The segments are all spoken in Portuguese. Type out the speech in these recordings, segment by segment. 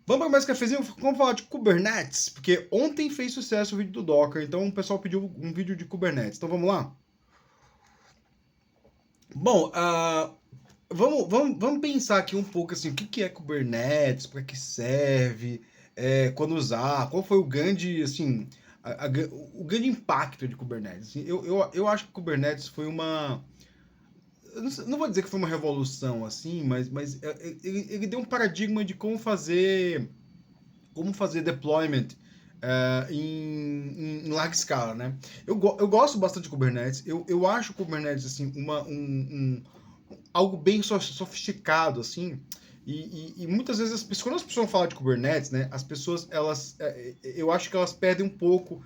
Vamos para mais cafezinho? Vamos falar de Kubernetes, porque ontem fez sucesso o vídeo do Docker, então o pessoal pediu um vídeo de Kubernetes. Então vamos lá? Bom, vamos pensar aqui um pouco assim, o que é Kubernetes, para que serve, quando usar, qual foi o grande, assim, o grande impacto de Kubernetes. Assim, eu acho que Kubernetes foi uma... Eu não vou dizer que foi uma revolução, assim, mas ele deu um paradigma de como fazer deployment em larga escala, né? Eu gosto bastante de Kubernetes. Eu acho o Kubernetes assim algo bem sofisticado, assim. E muitas vezes quando as pessoas falam de Kubernetes, né, as pessoas eu acho que elas perdem um pouco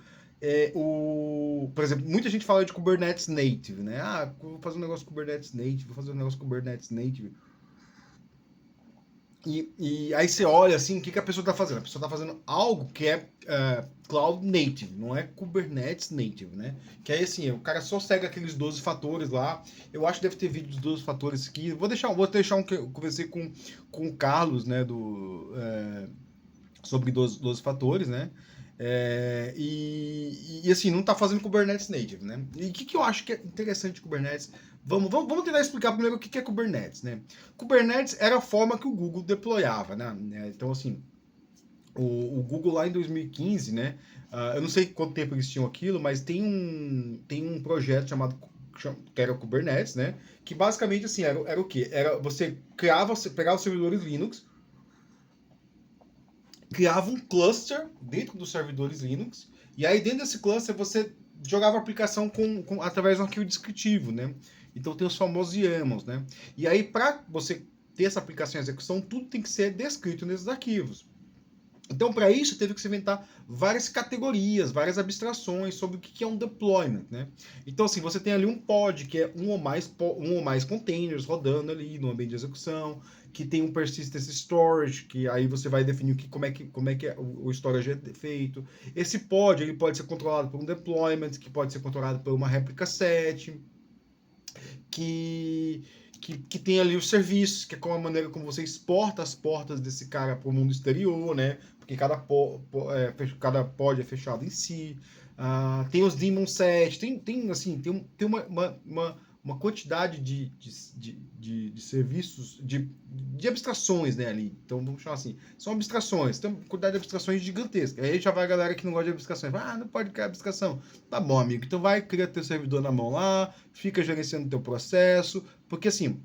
por exemplo, muita gente fala de Kubernetes Native, né? Ah, vou fazer um negócio Kubernetes Native, vou fazer um negócio Kubernetes Native. E aí você olha assim, o que a pessoa está fazendo? A pessoa está fazendo algo que é Cloud Native, não é Kubernetes Native, né? Que aí assim, o cara só segue aqueles 12 fatores lá. Eu acho que deve ter vídeo dos 12 fatores aqui. Vou deixar que eu conversei com o Carlos, né, sobre 12 fatores, né? Assim, não está fazendo Kubernetes Native, né? E o que eu acho que é interessante de Kubernetes? Vamos tentar explicar primeiro o que é Kubernetes, né? Kubernetes era a forma que o Google deployava, né? Então, assim, o Google lá em 2015, né? Eu não sei quanto tempo eles tinham aquilo, mas tem um projeto chamado que era o Kubernetes, né? Que basicamente, assim, era o quê? Era você pegava os servidores Linux, criava um cluster dentro dos servidores Linux, e aí dentro desse cluster você jogava a aplicação através de um arquivo descritivo, né? Então tem os famosos YAMLs, né? E aí para você ter essa aplicação em execução, tudo tem que ser descrito nesses arquivos. Então, para isso, teve que se inventar várias categorias, várias abstrações sobre o que é um deployment, né? Então, assim, você tem ali um pod, que é um ou mais containers rodando ali no ambiente de execução, que tem um persistence storage, que aí você vai definir como é que o storage é feito. Esse pod, ele pode ser controlado por um deployment, que pode ser controlado por uma réplica set, que, que tem ali os serviços, que é como a maneira como você exporta as portas desse cara para o mundo exterior, né? Porque cada pod é fechado em si. Tem os daemon set, tem uma quantidade de serviços, de abstrações, né, ali. Então, vamos chamar assim, são abstrações, tem uma quantidade de abstrações gigantesca. Aí já vai a galera que não gosta de abstrações, não pode criar abstração. Tá bom, amigo, então vai, cria teu servidor na mão lá, fica gerenciando teu processo, porque assim,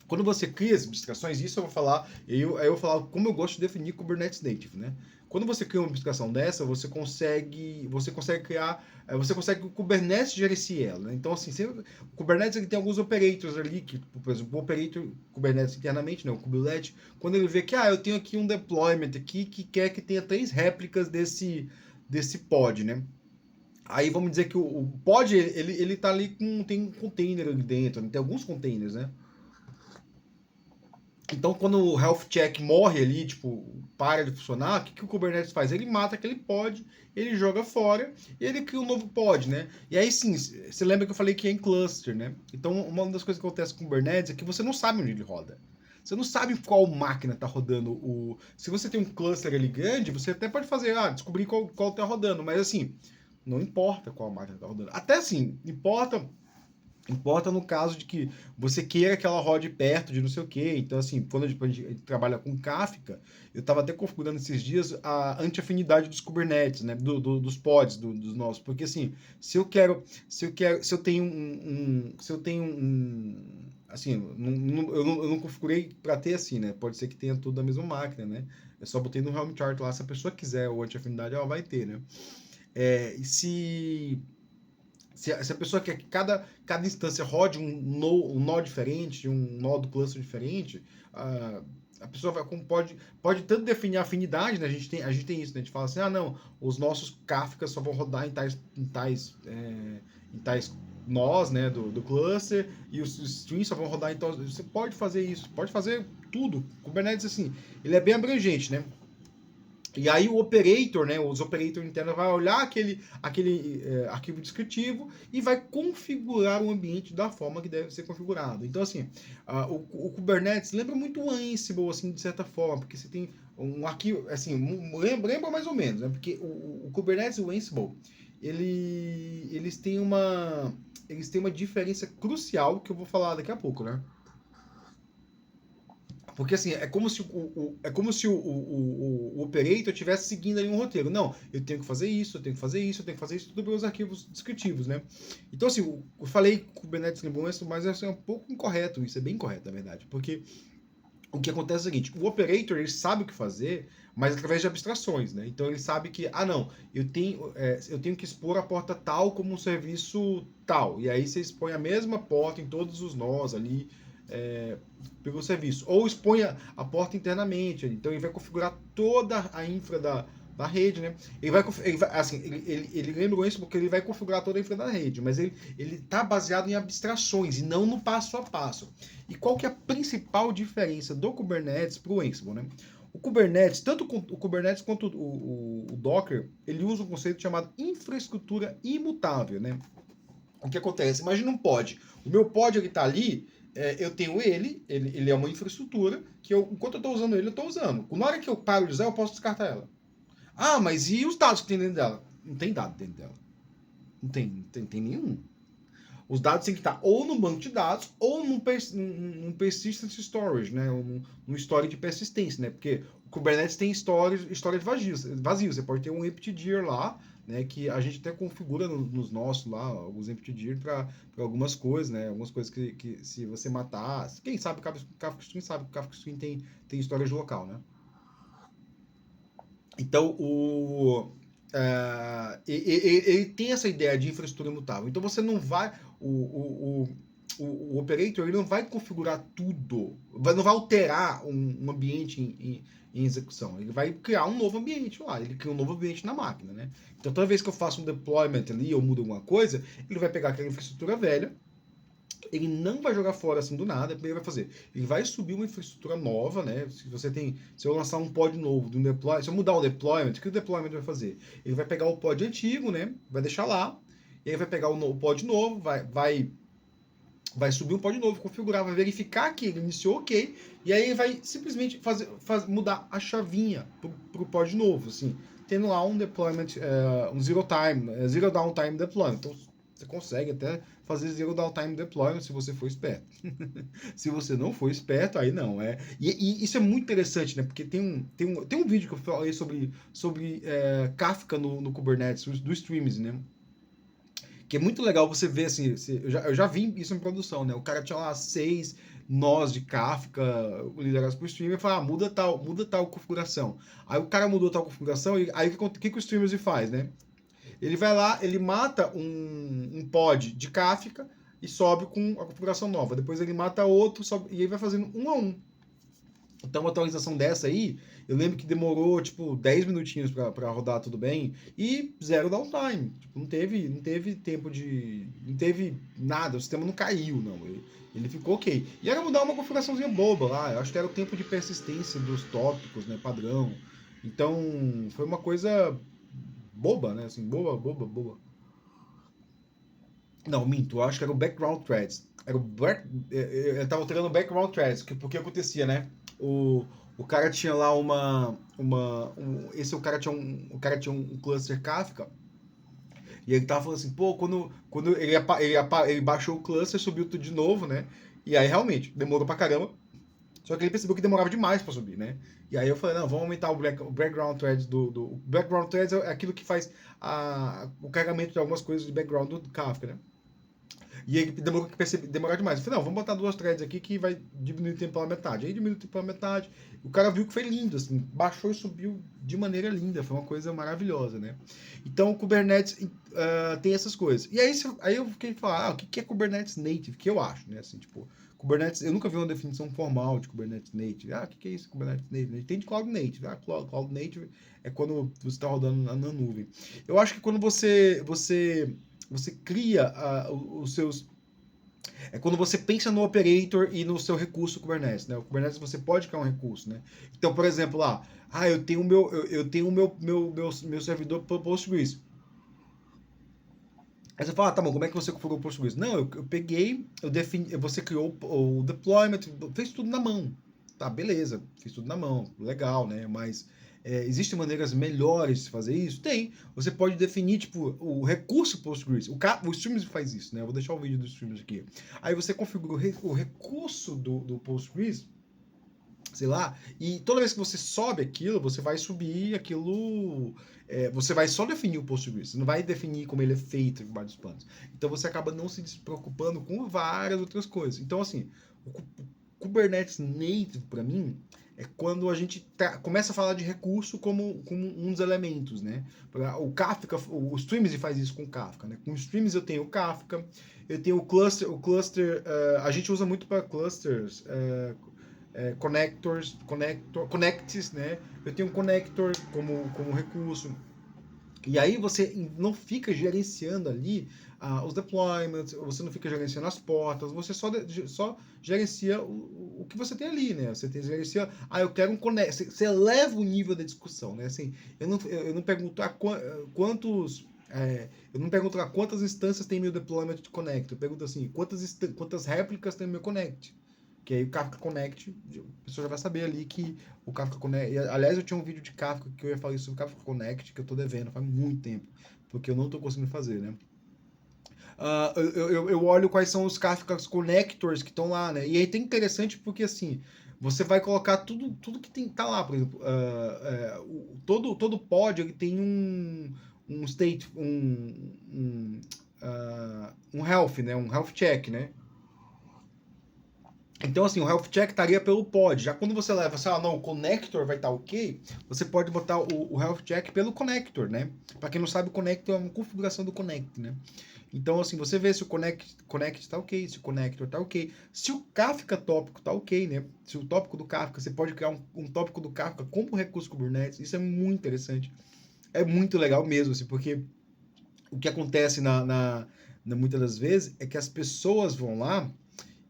quando você cria as abstrações, isso eu vou falar, aí eu vou falar como eu gosto de definir Kubernetes Native, né? Quando você cria uma abstração dessa, você consegue criar, você consegue que o Kubernetes gerencie ela, né? Então, assim, o Kubernetes ele tem alguns operators ali, que, por exemplo, o operator Kubernetes internamente, né, o Kubelet, quando ele vê que, eu tenho aqui um deployment aqui que quer que tenha 3 réplicas desse pod, né? Aí vamos dizer que o pod, ele tá ali tem um container ali dentro, né? Tem alguns containers, né? Então, quando o health check morre ali, tipo, para de funcionar, o que o Kubernetes faz? Ele mata aquele pod, ele joga fora e ele cria um novo pod, né? E aí sim, você lembra que eu falei que é em cluster, né? Então, uma das coisas que acontece com o Kubernetes é que você não sabe onde ele roda. Você não sabe qual máquina está rodando o. Se você tem um cluster ali grande, você até pode fazer, descobrir qual está rodando, mas assim, não importa qual máquina está rodando. Até assim, importa no caso de que você queira que ela rode perto de não sei o quê. Então, assim, quando a gente trabalha com Kafka, eu estava até configurando esses dias a anti-afinidade dos Kubernetes, né? Dos pods, dos nossos. Porque, assim, se eu tenho assim, eu não configurei para ter assim, né? Pode ser que tenha tudo da mesma máquina, né? Eu só botei no Helm chart lá, se a pessoa quiser o anti-afinidade, ela vai ter, né? E se a pessoa quer que cada instância rode um nó diferente, um nó do cluster diferente, a pessoa pode tanto definir a afinidade, né? A gente tem isso, né? A gente fala assim, não, os nossos Kafkas só vão rodar em tais nós, né, do cluster, e os streams só vão rodar em tais... Você pode fazer isso, pode fazer tudo. Kubernetes, assim, ele é bem abrangente, né? E aí o operator, né, os operators internos vai olhar aquele arquivo descritivo e vai configurar o ambiente da forma que deve ser configurado. Então, assim, o Kubernetes lembra muito o Ansible, assim, de certa forma, porque você tem um arquivo, assim, lembra mais ou menos, né, porque o Kubernetes e o Ansible, eles têm uma diferença crucial que eu vou falar daqui a pouco, né? Porque assim, é como se o operator estivesse seguindo ali um roteiro. Não, eu tenho que fazer isso, eu tenho que fazer isso, eu tenho que fazer isso, tudo pelos arquivos descritivos, né? Então, assim, eu falei que o Kubernetes lembrou isso, mas é um pouco incorreto, isso é bem incorreto, na verdade. Porque o que acontece é o seguinte, o operator, ele sabe o que fazer, mas através de abstrações, né? Então, ele sabe que, não, eu tenho que expor a porta tal como um serviço tal. E aí você expõe a mesma porta em todos os nós ali, pelo serviço. Ou expõe a porta internamente. Então ele vai configurar toda a infra da rede, né? Ele lembra isso porque ele vai configurar toda a infra da rede, mas ele está baseado em abstrações e não no passo a passo. E qual que é a principal diferença do Kubernetes para o Ansible, né? O Kubernetes, tanto o Kubernetes quanto o Docker, ele usa um conceito chamado infraestrutura imutável, né? O que acontece? Imagina um pod. O meu pod ele está ali, eu tenho ele é uma infraestrutura que enquanto eu estou usando ele, eu estou usando. Na hora que eu paro de usar, eu posso descartar ela. Ah, mas e os dados que tem dentro dela? Não tem dado dentro dela. Não tem nenhum. Os dados têm que estar ou no banco de dados ou num persistent storage, né? Num storage de persistência, né? Porque o Kubernetes tem storage vazio. Você pode ter um empty-dir lá, né? Que a gente até configura nos nossos lá, alguns empty-dir para algumas coisas, né? Algumas coisas que se você matar... Quem sabe Kafka Stream sabe que o Kafka Stream tem storage local, né? Então, ele tem essa ideia de infraestrutura imutável. Então, você não vai... O operator ele não vai configurar tudo, não vai alterar um ambiente em execução. Ele vai criar um novo ambiente lá, ele cria um novo ambiente na máquina, né? Então, toda vez que eu faço um deployment ali, ou mudo alguma coisa, ele vai pegar aquela infraestrutura velha, ele não vai jogar fora assim do nada, ele vai fazer. Ele vai subir uma infraestrutura nova, né? Se eu lançar um pod novo, de um deploy, se eu mudar o deployment, o que o deployment vai fazer? Ele vai pegar o pod antigo, né? Vai deixar lá, e aí vai pegar o pod novo, vai subir um pod novo, configurar, vai verificar que ele iniciou ok, e aí vai simplesmente mudar a chavinha pro pod novo, assim, tendo lá um deployment, um zero downtime deployment. Então, você consegue até fazer zero downtime deployment se você for esperto. Se você não for esperto, aí não. E isso é muito interessante, né? Porque tem um vídeo que eu falei sobre Kafka no Kubernetes, do Streams, né? Que é muito legal você ver, assim, eu já vi isso em produção, né? O cara tinha lá 6 nós de Kafka liderados por streamer e fala, muda tal configuração. Aí o cara mudou tal configuração, e aí o que o streamer faz, né? Ele vai lá, ele mata um pod de Kafka e sobe com a configuração nova. Depois ele mata outro, sobe, e aí vai fazendo um a um. Então, uma atualização dessa aí, eu lembro que demorou, tipo, 10 minutinhos pra rodar tudo bem e zero downtime. Tipo, não teve tempo de... Não teve nada, o sistema não caiu, não. Ele ficou ok. E era mudar uma configuraçãozinha boba lá, eu acho que era o tempo de persistência dos tópicos, né, padrão. Então, foi uma coisa boba, né, assim, boba. Não, minto, eu acho que era o background threads. Eu tava alterando o background threads, porque acontecia, né? O cara tinha lá o cara tinha um cluster Kafka, e ele tava falando assim, pô, quando ele baixou o cluster, subiu tudo de novo, né? E aí realmente demorou pra caramba. Só que ele percebeu que demorava demais para subir, né? E aí eu falei, não, vamos aumentar o background threads O background threads é aquilo que faz o carregamento de algumas coisas de background do Kafka, né? E aí demorar demais. Eu falei, não, vamos botar 2 threads aqui que vai diminuir o tempo pela metade. Aí diminuiu o tempo pela metade. O cara viu que foi lindo, assim, baixou e subiu de maneira linda. Foi uma coisa maravilhosa, né? Então o Kubernetes tem essas coisas. E aí eu fiquei falando, o que é Kubernetes Native? Que eu acho, né? Assim, tipo, Kubernetes, eu nunca vi uma definição formal de Kubernetes Native. O que é isso, Kubernetes Native? Tem de Cloud Native. Cloud Native é quando você está rodando na nuvem. Eu acho que quando você cria os seus É quando você pensa no operator e no seu recurso Kubernetes, né? O Kubernetes você pode criar um recurso, né? Então, por exemplo, lá, eu tenho meu servidor Postgres. Aí você fala, tá bom, como é que você configurou o Postgres? Não, eu peguei, eu defini, você criou o deployment, fez tudo na mão. Tá, beleza, fiz tudo na mão, legal, né? Mas existem maneiras melhores de fazer isso? Tem. Você pode definir, tipo, o recurso Postgres. O Streams faz isso, né? Eu vou deixar o vídeo do Streams aqui. Aí você configura o recurso do Postgres, sei lá, e toda vez que você sobe aquilo, você vai subir aquilo. Você vai só definir o Postgres, você não vai definir como ele é feito em vários planos. Então você acaba não se preocupando com várias outras coisas. Então, assim, o Kubernetes Native, para mim, é quando a gente começa a falar de recurso como um dos elementos, né? O Kafka, o Streams faz isso com o Kafka, né? Com o Streams eu tenho o Kafka, eu tenho o cluster, a gente usa muito para clusters, connects, né? Eu tenho um connector como recurso. E aí você não fica gerenciando ali os deployments, você não fica gerenciando as portas, você só gerencia o que você tem ali, né? Você gerencia, eu quero um connect, você eleva o nível da discussão, né? Assim, eu não pergunto quantos eu não pergunto quantas instâncias tem meu deployment de connect, eu pergunto assim, quantas réplicas tem meu connect. Que aí o Kafka Connect, a pessoa já vai saber ali que o Kafka Connect. Aliás, eu tinha um vídeo de Kafka que eu ia falar sobre o Kafka Connect, que eu tô devendo faz muito tempo, porque eu não tô conseguindo fazer, né? Eu olho quais são os Kafka Connectors que estão lá, né? E aí tem interessante porque assim, você vai colocar tudo que tá lá, por exemplo, todo pod ele tem um state, um health, né? Um health check, né? Então, assim, o health check estaria pelo pod. Já quando você leva, não, o connector vai estar ok, você pode botar o health check pelo connector, né? Para quem não sabe, o connector é uma configuração do connect, né? Então, assim, você vê se o connect está ok, se o connector está ok, se o Kafka tópico está ok, né? Se o tópico do Kafka, você pode criar um tópico do Kafka como recurso Kubernetes. Isso é muito interessante. É muito legal mesmo, assim, porque o que acontece muitas das vezes é que as pessoas vão lá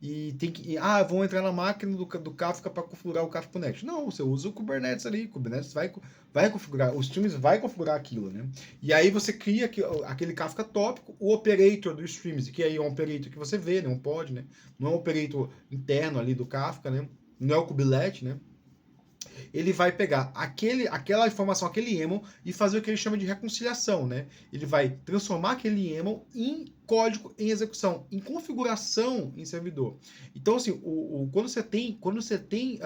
e tem que. Vão entrar na máquina do Kafka para configurar o Kafka Connect. Não, você usa o Kubernetes ali. O Kubernetes vai configurar, os Streams vai configurar aquilo, né? E aí você cria aquele Kafka tópico, o operator do Streams, que aí é um operator que você vê, não pode, né? Não é um operator interno ali do Kafka, né? Não é o kubelet, né? Ele vai pegar aquela informação, aquele YAML, e fazer o que ele chama de reconciliação, né? Ele vai transformar aquele YAML em código em execução, em configuração em servidor. Então, assim, quando você tem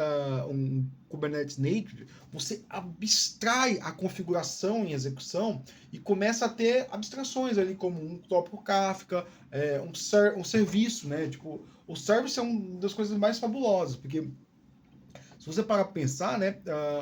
um Kubernetes Native, você abstrai a configuração em execução e começa a ter abstrações ali, como um tópico Kafka, um serviço, né? Tipo, o service é uma das coisas mais fabulosas, porque se você parar para pensar, né,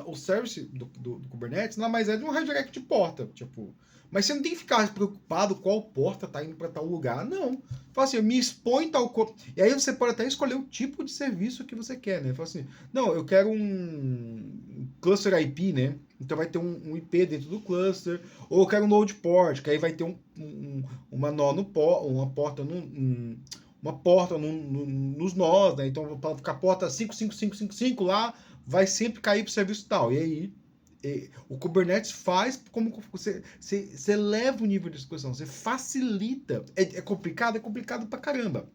o service do Kubernetes nada mais é de um redirect de porta, tipo, mas você não tem que ficar preocupado qual porta está indo para tal lugar, não. Fala assim, me expõe tal e aí você pode até escolher o tipo de serviço que você quer, né? Fala assim, não, eu quero um cluster IP, né? Então vai ter um IP dentro do cluster, ou eu quero um node port, que aí vai ter uma nó no uma porta nos nós, né? Então, para ficar porta 55555 lá, vai sempre cair para o serviço tal. E aí, o Kubernetes faz como você eleva o nível de discussão, você facilita. É complicado pra caramba.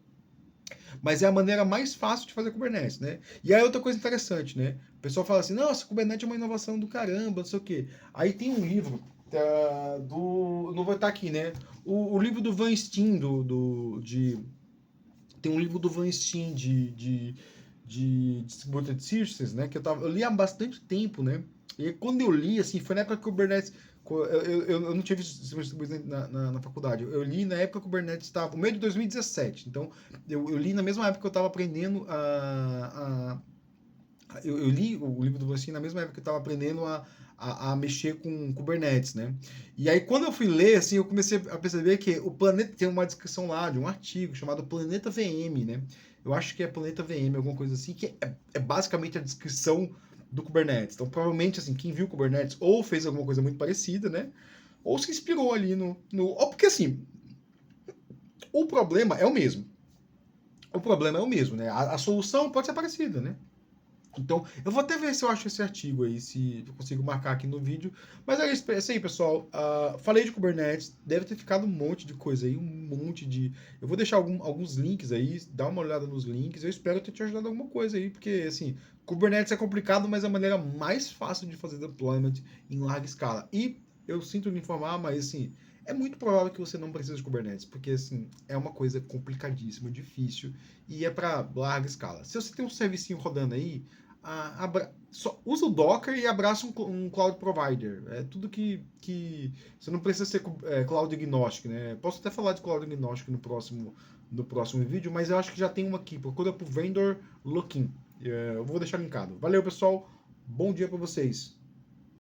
Mas é a maneira mais fácil de fazer Kubernetes, né? E aí outra coisa interessante, né? O pessoal fala assim, nossa, Kubernetes é uma inovação do caramba, não sei o quê. Aí tem um livro não vou estar aqui, né? O livro do Van Steen, tem um livro do Van Steen de Distributed Systems, né? Que eu li há bastante tempo, né? E quando eu li, assim, foi na época que o Kubernetes. Eu não tinha visto distribuições na faculdade. Eu li na época que o Kubernetes estava, no meio de 2017. Então, eu li na mesma época que eu estava aprendendo eu li o livro do Van Steen na mesma época que eu estava aprendendo a mexer com Kubernetes, né? E aí, quando eu fui ler, assim, eu comecei a perceber que o planeta tem uma descrição lá de um artigo chamado Planeta VM, né? Eu acho que é Planeta VM, alguma coisa assim, que é basicamente a descrição do Kubernetes. Então, provavelmente, assim, quem viu Kubernetes ou fez alguma coisa muito parecida, né? Ou se inspirou ali ou porque, assim, o problema é o mesmo. o problema é o mesmo, né? A solução pode ser parecida, né? Então, eu vou até ver se eu acho esse artigo aí, se eu consigo marcar aqui no vídeo. Mas é isso aí, pessoal. Falei de Kubernetes, deve ter ficado um monte de coisa aí, um monte de. Eu vou deixar alguns links aí, dá uma olhada nos links. Eu espero ter te ajudado alguma coisa aí, porque, assim, Kubernetes é complicado, mas é a maneira mais fácil de fazer deployment em larga escala. E eu sinto me informar, mas, assim, é muito provável que você não precise de Kubernetes, porque, assim, é uma coisa complicadíssima, difícil, e é para larga escala. Se você tem um servicinho rodando aí, só usa o Docker e abraça um cloud provider. É tudo que você não precisa ser cloud agnóstico, né? Posso até falar de cloud agnóstico no próximo vídeo, mas eu acho que já tem um aqui. Procura por vendor looking. Eu vou deixar linkado. Valeu, pessoal. Bom dia para vocês.